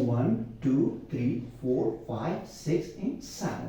1 2 3 4 5 6 and 7.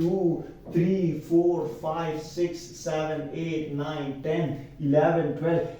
2 3 4 5 6 7 8 9 10 11 12.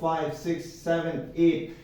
5 6 7 8.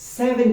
7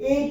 8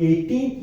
18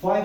5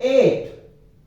8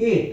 8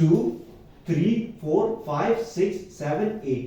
2 3 4 5 6 7 8.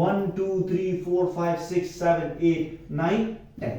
1 2 3 4 5 6 7 8 9 10.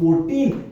14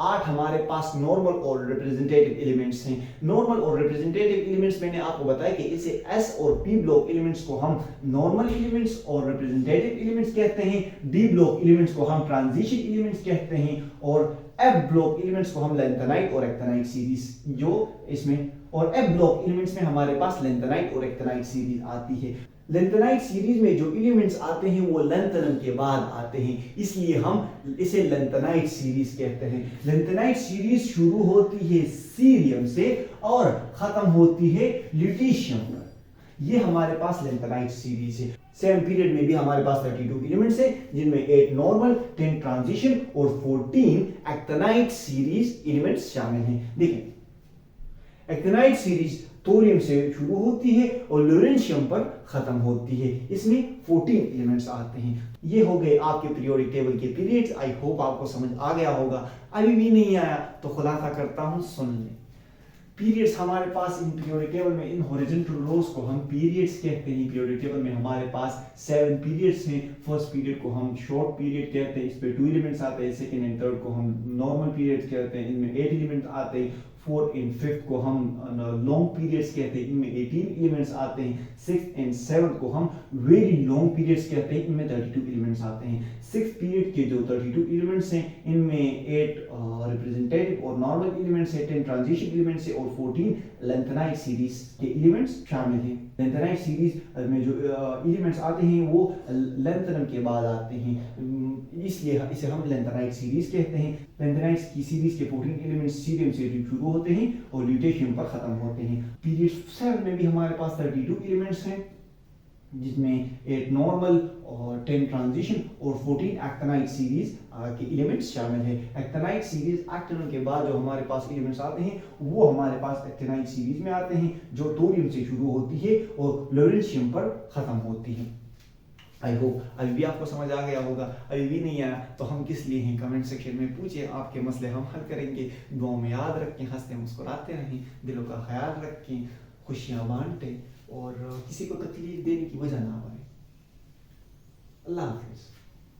8 हमारे पास normal और representative elements हैं। नॉर्मल और रिप्रेजेंटेटिव एलिमेंट्स मैंने आपको बताया कि इसे एस और पी ब्लॉक एलिमेंट्स को हम नॉर्मल एलिमेंट्स और रिप्रेजेंटेटिव एलिमेंट्स कहते हैं, डी ब्लॉक एलिमेंट्स को हम ट्रांजिशन एलिमेंट्स कहते हैं, और एफ ब्लॉक एलिमेंट्स को हम लेंथेनाइट और एक्टिनाइट सीरीज जो इसमें, और एफ ब्लॉक एलिमेंट्स में हमारे पास लेंथेनाइट और एक्टिनाइट सीरीज आती है। लेंथेनाइट सीरीज में जो एलिमेंट्स आते हैं वो लेंथेनम के बाद आते हैं, इसलिए हम इसे लेंथेनाइट सीरीज कहते हैं। लेंथेनाइट सीरीज शुरू होती है सीरियम से और खत्म होती है ल्यूटीशियम पर। ये हमारे पास लेंथेनाइट सीरीज है। सेम पीरियड में भी हमारे पास 32 एलिमेंट्स है, जिनमें 8 नॉर्मल, 10 ट्रांजिशन और 14 एक्टिनाइट सीरीज एलिमेंट्स शामिल हैं। देखिए एक्टिनाइट सीरीज थोरियम से शुरू होती है और लॉरेंशियम पर खत्म होती है। इसमें 14 एलिमेंट्स आते हैं। ये हो गए आपके पीरियोडिक टेबल के पीरियड्स। आई होप आपको समझ आ गया होगा। अभी भी नहीं आया तो खुलासा करता हूँ, सुन लें। पीरियड्स हमारे पास इन पीरियोडिक टेबल में, इन हॉरिजॉन्टल रोज को हम पीरियड्स कहते हैं। पीरियोडिक टेबल में हमारे पास 7 पीरियड्स हैं। फर्स्ट पीरियड को हम शॉर्ट पीरियड कहते हैं, इस पे 2 एलिमेंट्स आते हैं। सेकंड एंड थर्ड को हम नॉर्मल पीरियड्स कहते हैं, इनमें 8 एलिमेंट्स आते हैं। फोर्थ एंड फिफ्थ को हम लॉन्ग पीरियड्स कहते हैं, इनमें 18 एलिमेंट्स आते हैं। सिक्स्थ एंड सेवंथ को हम वेरी लॉन्ग पीरियड्स कहते हैं, इनमें 32 एलिमेंट्स आते हैं। सिक्स्थ पीरियड के जो 32 एलिमेंट्स हैं, इनमें 8 रिप्रेजेंटेटिव और नॉर्मल एलिमेंट्स हैं, 10 ट्रांजिशन एलिमेंट्स हैं और 14 लेंथेनाइट सीरीज के एलिमेंट्स शामिल हैं। लेंथेनाइट सीरीज में जो एलिमेंट्स आते हैं वो लेंथेनम के बाद आते हैं, इसलिए इसे हम लेंथेनाइट सीरीज कहते हैं। लेंथेनाइट की सीरीज के 14 एलिमेंट्स सीरियम से शुरू होते हैं और ल्यूटेशियम पर खत्म होते हैं। पीरियड 7 में भी हमारे पास 32 एलिमेंट्स हैं, जिसमें 8 नॉर्मल और 10 ट्रांजिशन और 14 एक्टिनाइट सीरीज के एलिमेंट्स शामिल है। एक्टिनाइट सीरीज एक्टिनम के बाद जो हमारे पास एलिमेंट्स आते हैं वो हमारे पास एक्टिनाइट सीरीज में आते हैं, जो थोरियम से शुरू होती है और लॉरेंशियम पर खत्म होती है। आई होप अभी भी आपको समझ आ गया होगा। अभी भी नहीं आया तो हम किस लिए हैं, कमेंट सेक्शन में पूछिए, आपके मसले हम हल करेंगे। दुआ में याद रखें, हंसते मुस्कुराते रहें, दिलों का ख्याल रखें, खुशियाँ बांटें और किसी को तकलीफ देने की वजह ना बने। अल्लाह हाफिज़।